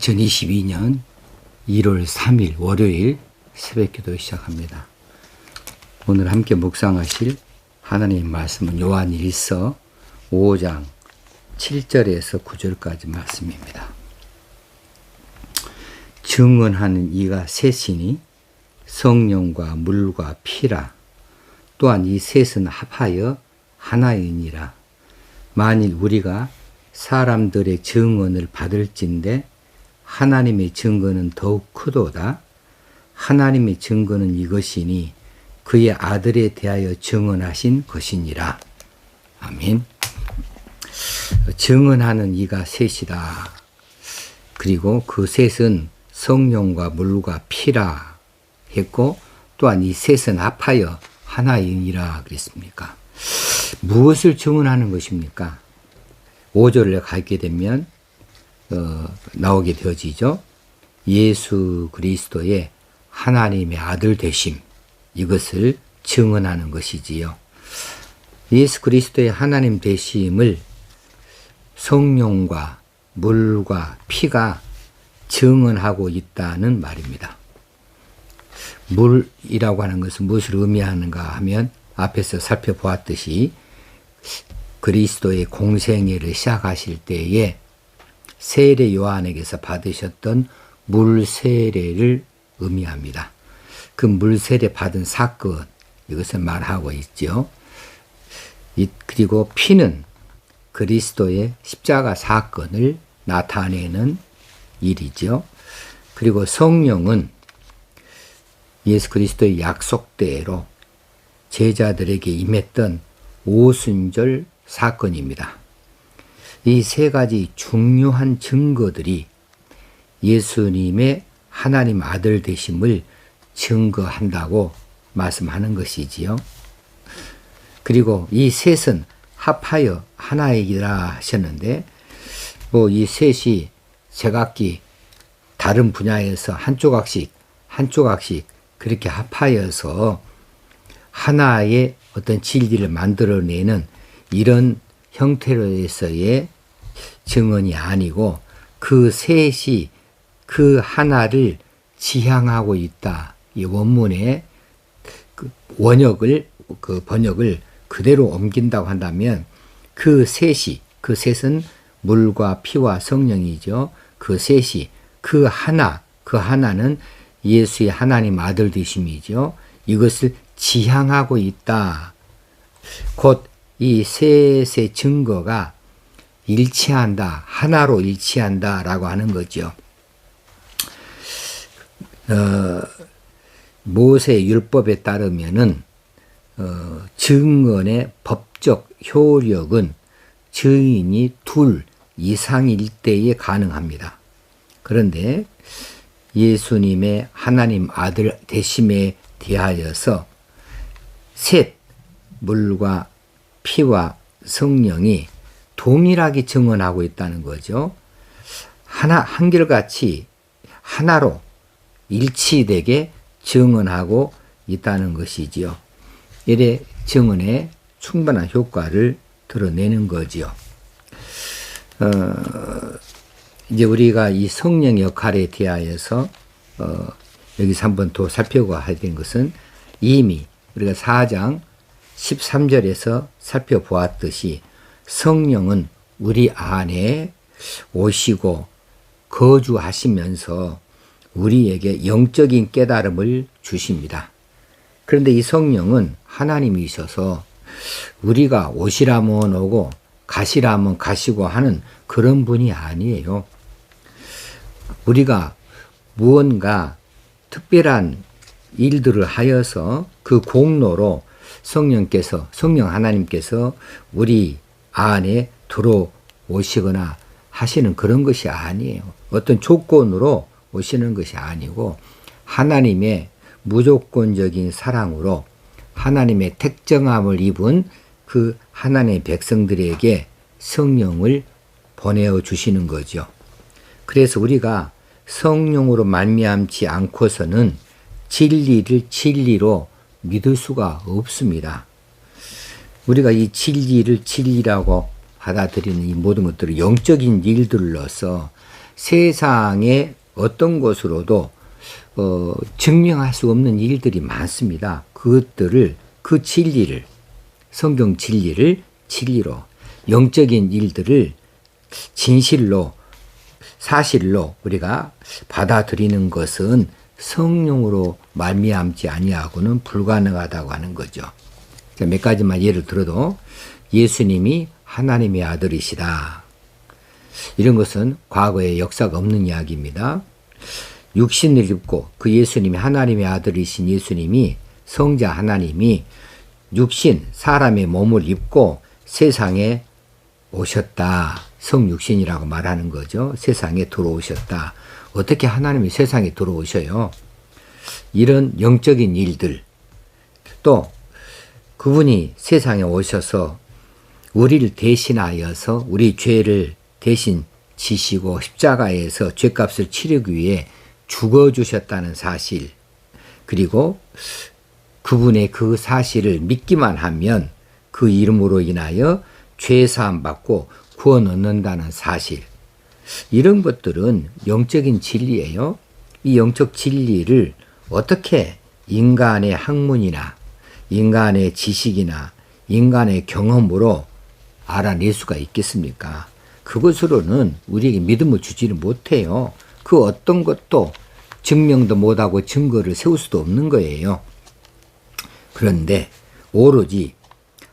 2022년 1월 3일 월요일 새벽기도 시작합니다. 오늘 함께 묵상하실 하나님의 말씀은 요한일서 5장 7절에서 9절까지 말씀입니다. 증언하는 이가 셋이니 성령과 물과 피라. 또한 이 셋은 합하여 하나이니라. 만일 우리가 사람들의 증언을 받을진대 하나님의 증거는 더욱 크도다. 하나님의 증거는 이것이니 그의 아들에 대하여 증언하신 것이니라. 아멘. 증언하는 이가 셋이다. 그리고 그 셋은 성령과 물과 피라 했고, 또한 이 셋은 합하여 하나이니라 그랬습니까? 무엇을 증언하는 것입니까? 5절을 가게 되면 나오게 되어지죠. 예수 그리스도의 하나님의 아들 되심, 이것을 증언하는 것이지요. 예수 그리스도의 하나님 되심을 성령과 물과 피가 증언하고 있다는 말입니다. 물이라고 하는 것은 무엇을 의미하는가 하면 앞에서 살펴보았듯이 그리스도의 공생애를 시작하실 때에 세례 요한에게서 받으셨던 물세례를 의미합니다. 그 물세례 받은 사건, 이것을 말하고 있죠. 그리고 피는 그리스도의 십자가 사건을 나타내는 일이죠. 그리고 성령은 예수 그리스도의 약속대로 제자들에게 임했던 오순절 사건입니다. 이 세 가지 중요한 증거들이 예수님의 하나님 아들 되심을 증거한다고 말씀하는 것이지요. 그리고 이 셋은 합하여 하나이라 하셨는데, 이 셋이 제각기 다른 분야에서 한 조각씩 그렇게 합하여서 하나의 어떤 진리를 만들어내는 이런 형태로서의 증언이 아니고, 그 셋이 그 하나를 지향하고 있다. 이 원문의 번역을 그대로 옮긴다고 한다면 그 셋은 물과 피와 성령이죠. 그 셋이 그 하나는 예수의 하나님 아들 되심이죠. 이것을 지향하고 있다. 곧 이 셋의 증거가 일치한다, 하나로 일치한다라고 하는 거죠. 모세 율법에 따르면은 증언의 법적 효력은 증인이 둘 이상일 때에 가능합니다. 그런데 예수님의 하나님 아들 되심에 대하여서 셋, 물과 피와 성령이 동일하게 증언하고 있다는 거죠. 한결같이 하나로 일치되게 증언하고 있다는 것이지요. 이래 증언에 충분한 효과를 드러내는 거지요. 이제 우리가 이 성령 역할에 대하여서 여기서 한번 더 살펴봐야 되는 것은, 이미 우리가 4장 13절에서 살펴보았듯이 성령은 우리 안에 오시고 거주하시면서 우리에게 영적인 깨달음을 주십니다. 그런데 이 성령은 하나님이셔서 우리가 오시라면 오고 가시라면 가시고 하는 그런 분이 아니에요. 우리가 무언가 특별한 일들을 하여서 그 공로로 성령 하나님께서 우리 안에 들어오시거나 하시는 그런 것이 아니에요. 어떤 조건으로 오시는 것이 아니고, 하나님의 무조건적인 사랑으로 하나님의 택정함을 입은 그 하나님의 백성들에게 성령을 보내어 주시는 거죠. 그래서 우리가 성령으로 말미암지 않고서는 진리를 진리로 믿을 수가 없습니다. 우리가 이 진리를 진리라고 받아들이는 이 모든 것들을 영적인 일들로서 세상의 어떤 것으로도 증명할 수 없는 일들이 많습니다. 그것들을 그 진리를 성경 진리를 진리로 영적인 일들을 진실로 사실로 우리가 받아들이는 것은 성령으로 말미암지 아니하고는 불가능하다고 하는 거죠. 몇 가지만 예를 들어도 예수님이 하나님의 아들이시다. 이런 것은 과거에 역사가 없는 이야기입니다. 육신을 입고 그 예수님이 하나님의 아들이신 예수님이 성자 하나님이 육신 사람의 몸을 입고 세상에 오셨다. 성육신이라고 말하는 거죠. 세상에 들어오셨다. 어떻게 하나님이 세상에 들어오셔요? 이런 영적인 일들 또 그분이 세상에 오셔서 우리를 대신하여서 우리 죄를 대신 지시고 십자가에서 죄값을 치르기 위해 죽어주셨다는 사실 그리고 그분의 그 사실을 믿기만 하면 그 이름으로 인하여 죄사함 받고 구원 얻는다는 사실 이런 것들은 영적인 진리예요. 이 영적 진리를 어떻게 인간의 학문이나 인간의 지식이나 인간의 경험으로 알아낼 수가 있겠습니까? 그것으로는 우리에게 믿음을 주지를 못해요. 그 어떤 것도 증명도 못하고 증거를 세울 수도 없는 거예요. 그런데 오로지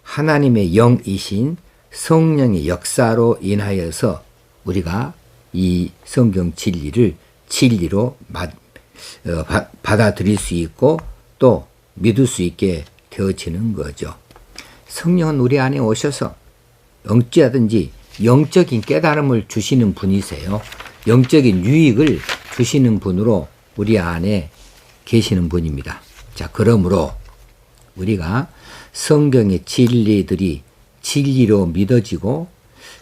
하나님의 영이신 성령의 역사로 인하여서 우리가 이 성경 진리를 진리로 받아들일 수 있고 또 믿을 수 있게 되어지는 거죠. 성령은 우리 안에 오셔서 어찌하든지 영적인 깨달음을 주시는 분이세요. 영적인 유익을 주시는 분으로 우리 안에 계시는 분입니다. 자, 그러므로 우리가 성경의 진리들이 진리로 믿어지고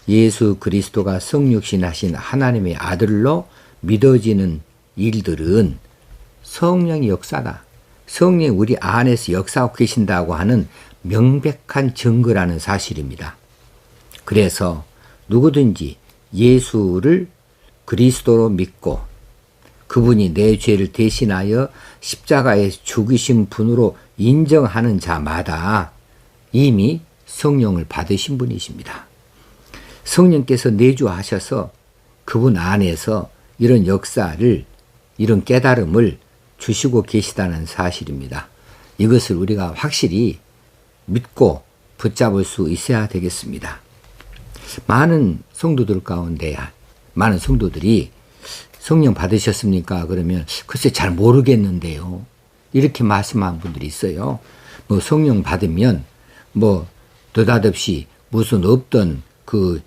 예수 그리스도가 성육신하신 하나님의 아들로 믿어지는 일들은 성령의 역사다. 성령이 우리 안에서 역사하고 계신다고 하는 명백한 증거라는 사실입니다. 그래서 누구든지 예수를 그리스도로 믿고 그분이 내 죄를 대신하여 십자가에 죽으신 분으로 인정하는 자마다 이미 성령을 받으신 분이십니다. 성령께서 내주하셔서 그분 안에서 이런 역사를 이런 깨달음을 주시고 계시다는 사실입니다. 이것을 우리가 확실히 믿고 붙잡을 수 있어야 되겠습니다. 많은 성도들 가운데 많은 성도들이 성령 받으셨습니까? 그러면 글쎄 잘 모르겠는데요. 이렇게 말씀한 분들이 있어요. 뭐 성령 받으면 뭐 느닷없이 무슨 없던 그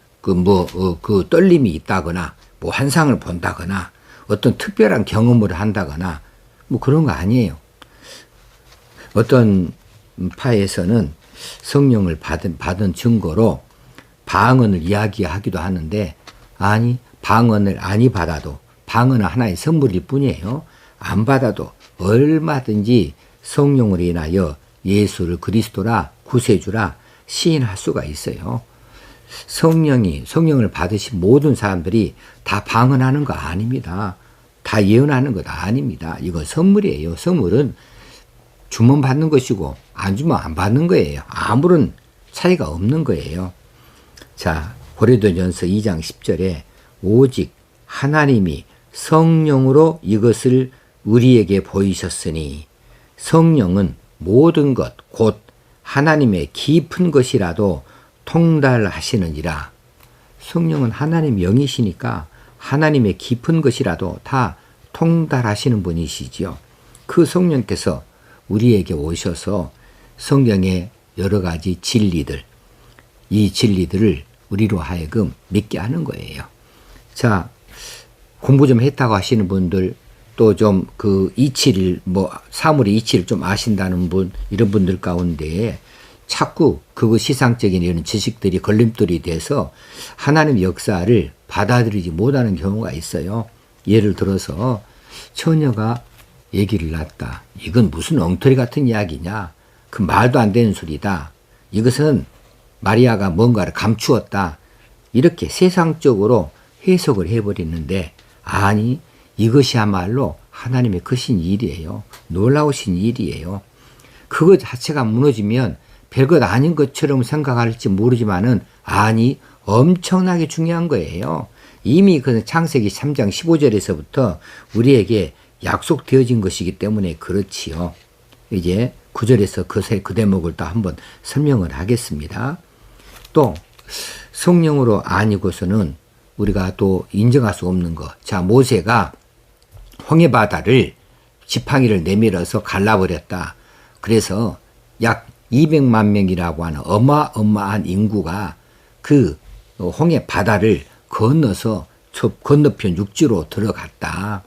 떨림이 있다거나 뭐 환상을 본다거나 어떤 특별한 경험을 한다거나 뭐 그런 거 아니에요. 어떤 파에서는 성령을 받은 증거로 방언을 이야기하기도 하는데 아니 방언을 아니 받아도 방언은 하나의 선물일 뿐이에요. 안 받아도 얼마든지 성령으로 인하여 예수를 그리스도라 구세주라 시인할 수가 있어요. 성령을 받으신 모든 사람들이 다 방언하는 거 아닙니다. 다 예언하는 것 아닙니다. 이건 선물이에요. 선물은 주면 받는 것이고 안 주면 안 받는 거예요. 아무런 차이가 없는 거예요. 자, 고린도전서 2장 10절에 오직 하나님이 성령으로 이것을 우리에게 보이셨으니 성령은 모든 것 곧 하나님의 깊은 것이라도 통달하시느니라. 성령은 하나님 영이시니까 하나님의 깊은 것이라도 다 통달하시는 분이시지요. 그 성령께서 우리에게 오셔서 성경의 여러 가지 진리들, 이 진리들을 우리로 하여금 믿게 하는 거예요. 자, 공부 좀 했다고 하시는 분들, 또 좀 그 이치를, 사물의 이치를 좀 아신다는 분, 이런 분들 가운데 자꾸 그거 시상적인 이런 지식들이 걸림돌이 돼서 하나님의 역사를 받아들이지 못하는 경우가 있어요. 예를 들어서 처녀가 아기를 낳았다. 이건 무슨 엉터리 같은 이야기냐. 그 말도 안 되는 소리다. 이것은 마리아가 뭔가를 감추었다. 이렇게 세상적으로 해석을 해버리는데, 아니 이것이야말로 하나님의 크신 일이에요. 놀라우신 일이에요. 그것 자체가 무너지면 별것 아닌 것처럼 생각할지 모르지만은 아니 엄청나게 중요한 거예요. 이미 그 창세기 3장 15절에서부터 우리에게 약속되어진 것이기 때문에 그렇지요. 이제 9절에서 그 대목을 또 한번 설명을 하겠습니다. 또 성령으로 아니고서는 우리가 또 인정할 수 없는 것. 자, 모세가 홍해바다를 지팡이를 내밀어서 갈라버렸다. 그래서 약 200만 명이라고 하는 어마어마한 인구가 그 홍해바다를 건너서 저 건너편 육지로 들어갔다.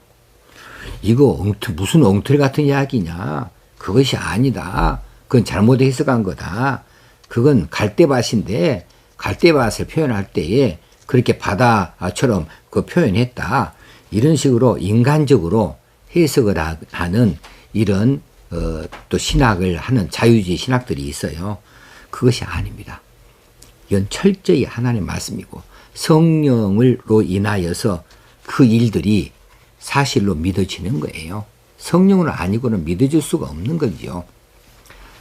이거 무슨 엉터리 같은 이야기냐. 그것이 아니다. 그건 잘못 해석한 거다. 그건 갈대밭인데 갈대밭을 표현할 때에 그렇게 바다처럼 그 표현했다. 이런 식으로 인간적으로 해석을 하는 이런 또 신학을 하는 자유주의 신학들이 있어요. 그것이 아닙니다. 이건 철저히 하나님의 말씀이고 성령으로 인하여서 그 일들이 사실로 믿어지는 거예요. 성령으로 아니고는 믿어질 수가 없는 거죠.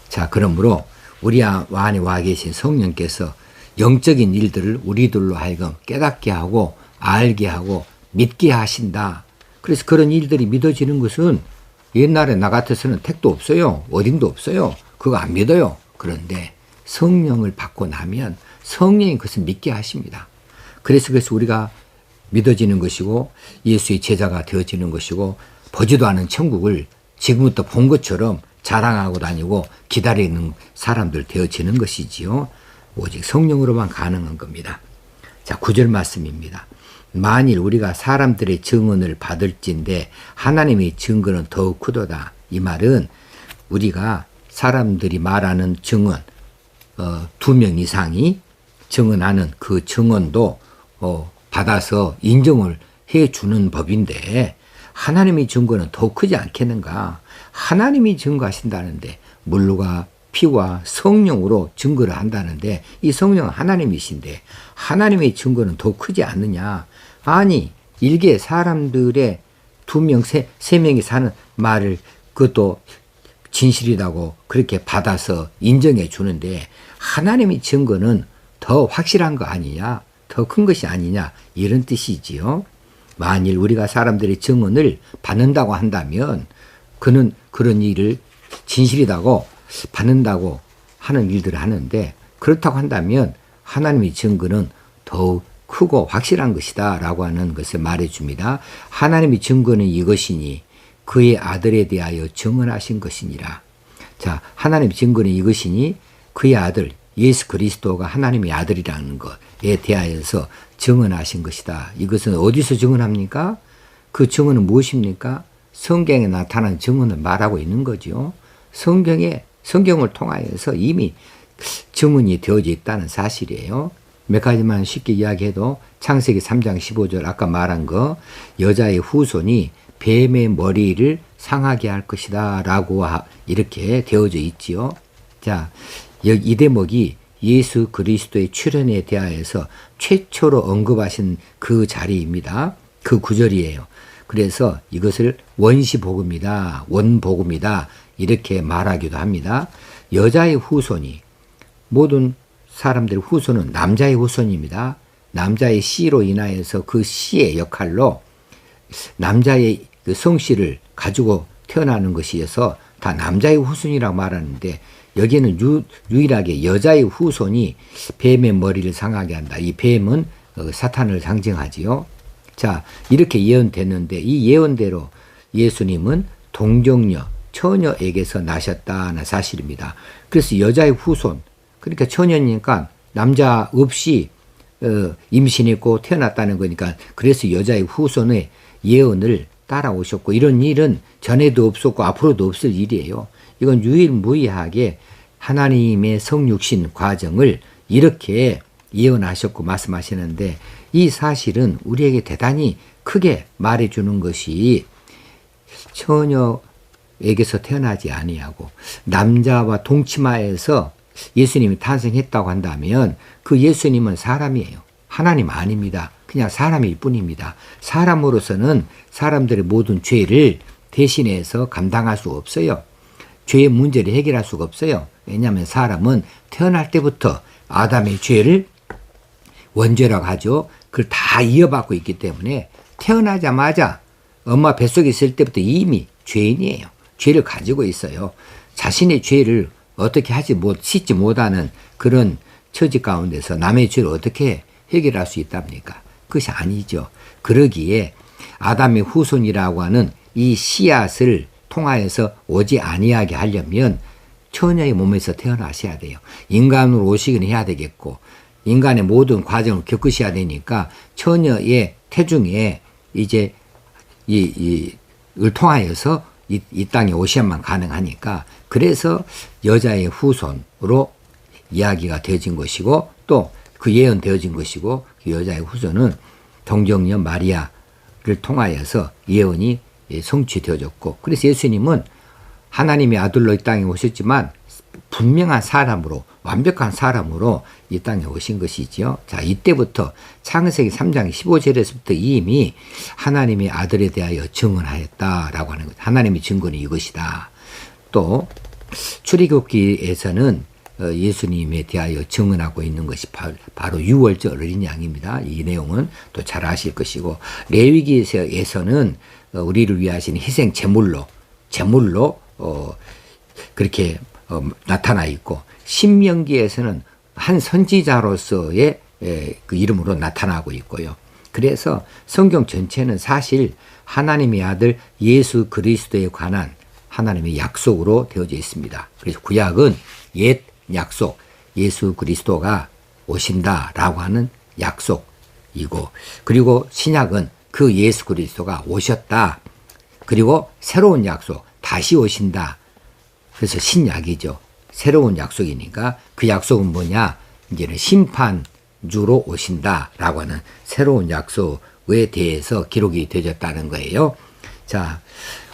자, 그러므로 우리 안에 와 계신 성령께서 영적인 일들을 우리들로 하여금 깨닫게 하고 알게 하고 믿게 하신다. 그래서 그런 일들이 믿어지는 것은 옛날에 나 같아서는 택도 없어요. 어딘도 없어요. 그거 안 믿어요. 그런데 성령을 받고 나면 성령이 그것을 믿게 하십니다. 그래서 우리가 믿어지는 것이고 예수의 제자가 되어지는 것이고 보지도 않은 천국을 지금부터 본 것처럼 자랑하고 다니고 기다리는 사람들 되어지는 것이지요. 오직 성령으로만 가능한 겁니다. 자, 9절 말씀입니다. 만일 우리가 사람들의 증언을 받을진대 하나님의 증거는 더욱 크도다. 이 말은 우리가 사람들이 말하는 증언 2명 이상이 증언하는 그 증언도 받아서 인정을 해주는 법인데 하나님의 증거는 더욱 크지 않겠는가. 하나님이 증거하신다는데 물과 피와 성령으로 증거를 한다는데 이 성령은 하나님이신데 하나님의 증거는 더 크지 않느냐. 아니 일개 사람들의 2명, 3명이 사는 말을 그것도 진실이라고 그렇게 받아서 인정해 주는데 하나님의 증거는 더 확실한 거 아니냐, 더 큰 것이 아니냐, 이런 뜻이지요. 만일 우리가 사람들의 증언을 받는다고 한다면 그는 그런 일을 진실이라고 받는다고 하는 일들을 하는데 그렇다고 한다면 하나님의 증거는 더욱 크고 확실한 것이다 라고 하는 것을 말해줍니다. 하나님의 증거는 이것이니 그의 아들에 대하여 증언하신 것이니라. 자, 하나님의 증거는 이것이니 그의 아들 예수 그리스도가 하나님의 아들이라는 것에 대하여서 증언하신 것이다. 이것은 어디서 증언합니까? 그 증언은 무엇입니까? 성경에 나타난 증언을 말하고 있는 거죠. 성경을 통하여서 이미 증언이 되어져 있다는 사실이에요. 몇 가지만 쉽게 이야기해도 창세기 3장 15절 아까 말한 거 여자의 후손이 뱀의 머리를 상하게 할 것이다 라고 이렇게 되어져 있지요. 자, 이 대목이 예수 그리스도의 출현에 대하여서 최초로 언급하신 그 자리입니다. 그 구절이에요. 그래서 이것을 원시복음이다, 원복음이다 이렇게 말하기도 합니다. 여자의 후손이 모든 사람들의 후손은 남자의 후손입니다. 남자의 씨로 인하여서 그 씨의 역할로 남자의 그 성씨를 가지고 태어나는 것이어서 다 남자의 후손이라고 말하는데 여기에는 유일하게 여자의 후손이 뱀의 머리를 상하게 한다. 이 뱀은 사탄을 상징하지요. 자, 이렇게 예언됐는데 이 예언대로 예수님은 동정녀, 처녀에게서 나셨다는 사실입니다. 그래서 여자의 후손, 그러니까 처녀니까 남자 없이 임신했고 태어났다는 거니까 그래서 여자의 후손의 예언을 따라오셨고 이런 일은 전에도 없었고 앞으로도 없을 일이에요. 이건 유일무이하게 하나님의 성육신 과정을 이렇게 예언하셨고 말씀하시는데 이 사실은 우리에게 대단히 크게 말해주는 것이 처녀에게서 태어나지 아니하고 남자와 동치마에서 예수님이 탄생했다고 한다면 그 예수님은 사람이에요. 하나님 아닙니다. 그냥 사람일 뿐입니다. 사람으로서는 사람들의 모든 죄를 대신해서 감당할 수 없어요. 죄의 문제를 해결할 수가 없어요. 왜냐하면 사람은 태어날 때부터 아담의 죄를 원죄라고 하죠. 그걸 다 이어받고 있기 때문에 태어나자마자 엄마 뱃속에 있을 때부터 이미 죄인이에요. 죄를 가지고 있어요. 자신의 죄를 어떻게 씻지 못하는 그런 처지 가운데서 남의 죄를 어떻게 해결할 수 있답니까? 그것이 아니죠. 그러기에 아담의 후손이라고 하는 이 씨앗을 통하여서 오지 아니하게 하려면 처녀의 몸에서 태어나셔야 돼요. 인간으로 오시긴 해야 되겠고 인간의 모든 과정을 겪으셔야 되니까 처녀의 태중에 이제 을 통하여서 이 땅에 오셔야만 가능하니까 그래서 여자의 후손으로 이야기가 되어진 것이고 또 그 예언되어진 것이고 그 여자의 후손은 동정녀 마리아를 통하여서 예언이 성취되어졌고 그래서 예수님은 하나님의 아들로 이 땅에 오셨지만 분명한 사람으로 완벽한 사람으로 이 땅에 오신 것이지요. 자, 이때부터 창세기 3장 15절에서부터 이미 하나님의 아들에 대하여 증언하였다라고 하는 것. 하나님의 증거는 이것이다. 또 출애굽기에서는 예수님에 대하여 증언하고 있는 것이 바로 유월절 어린 양입니다. 이 내용은 또 잘 아실 것이고 레위기에서는 우리를 위하신 희생 제물로 그렇게 나타나 있고 신명기에서는 한 선지자로서의 그 이름으로 나타나고 있고요. 그래서 성경 전체는 사실 하나님의 아들 예수 그리스도에 관한 하나님의 약속으로 되어져 있습니다. 그래서 구약은 옛 약속, 예수 그리스도가 오신다라고 하는 약속이고 그리고 신약은 그 예수 그리스도가 오셨다. 그리고 새로운 약속, 다시 오신다. 그래서 신약이죠. 새로운 약속이니까 그 약속은 뭐냐? 이제는 심판주로 오신다라고 하는 새로운 약속에 대해서 기록이 되어졌다는 거예요. 자,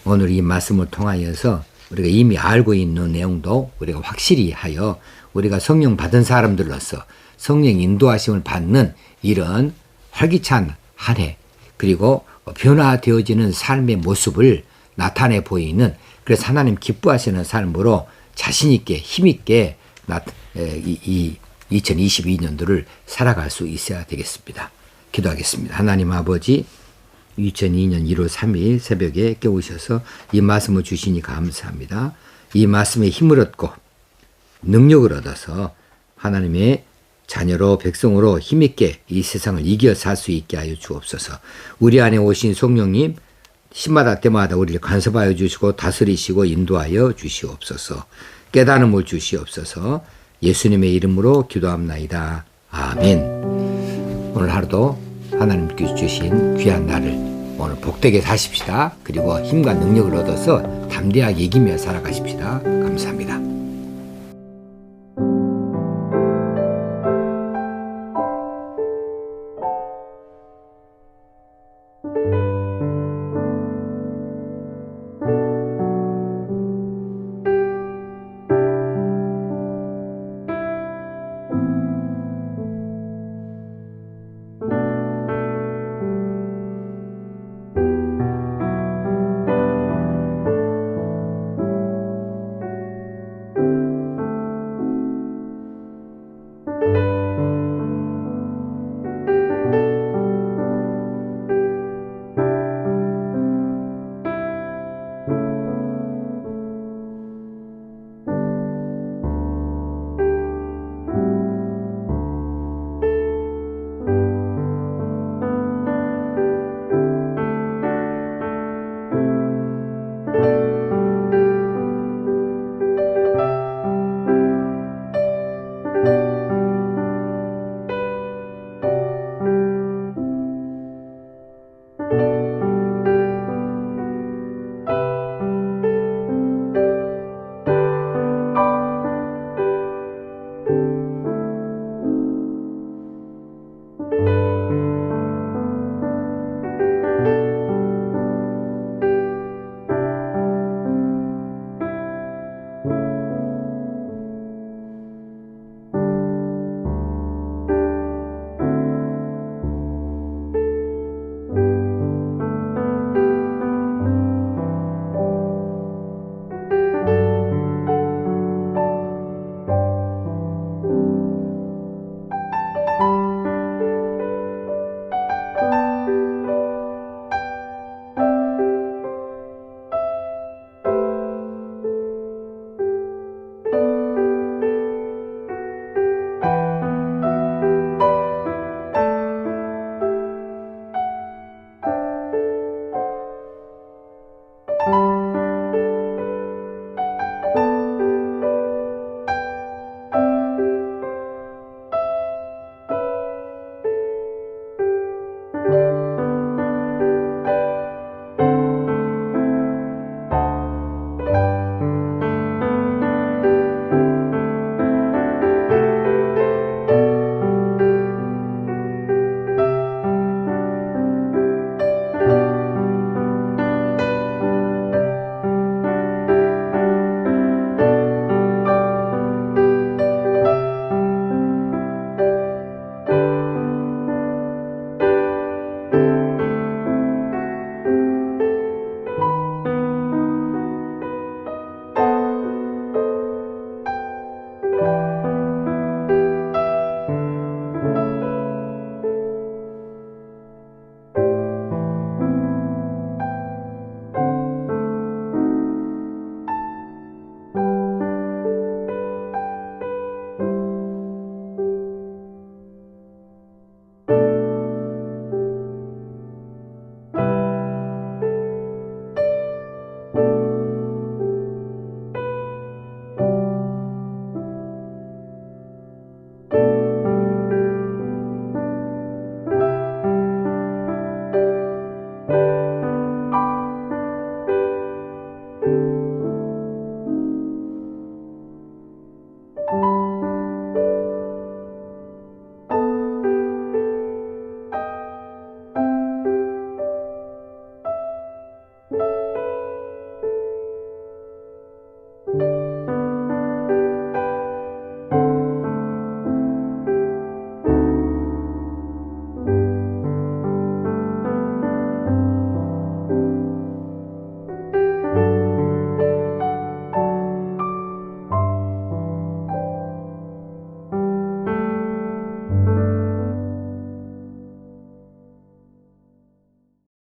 오늘 이 말씀을 통하여서 우리가 이미 알고 있는 내용도 우리가 확실히 하여 우리가 성령 받은 사람들로서 성령 인도하심을 받는 이런 활기찬 한 해 그리고 변화되어지는 삶의 모습을 나타내 보이는 그래서 하나님 기뻐하시는 삶으로 자신있게 힘있게 이 2022년도를 살아갈 수 있어야 되겠습니다. 기도하겠습니다. 하나님 아버지 2002년 1월 3일 새벽에 깨우셔서 이 말씀을 주시니 감사합니다. 이 말씀에 힘을 얻고 능력을 얻어서 하나님의 자녀로 백성으로 힘있게 이 세상을 이겨 살 수 있게 하여 주옵소서. 우리 안에 오신 성령님 시마다 때마다 우리를 간섭하여 주시고 다스리시고 인도하여 주시옵소서. 깨달음을 주시옵소서. 예수님의 이름으로 기도합나이다. 아멘. 오늘 하루도 하나님께서 주신 귀한 날을 오늘 복되게 사십시다. 그리고 힘과 능력을 얻어서 담대하게 이기며 살아가십시다. 감사합니다.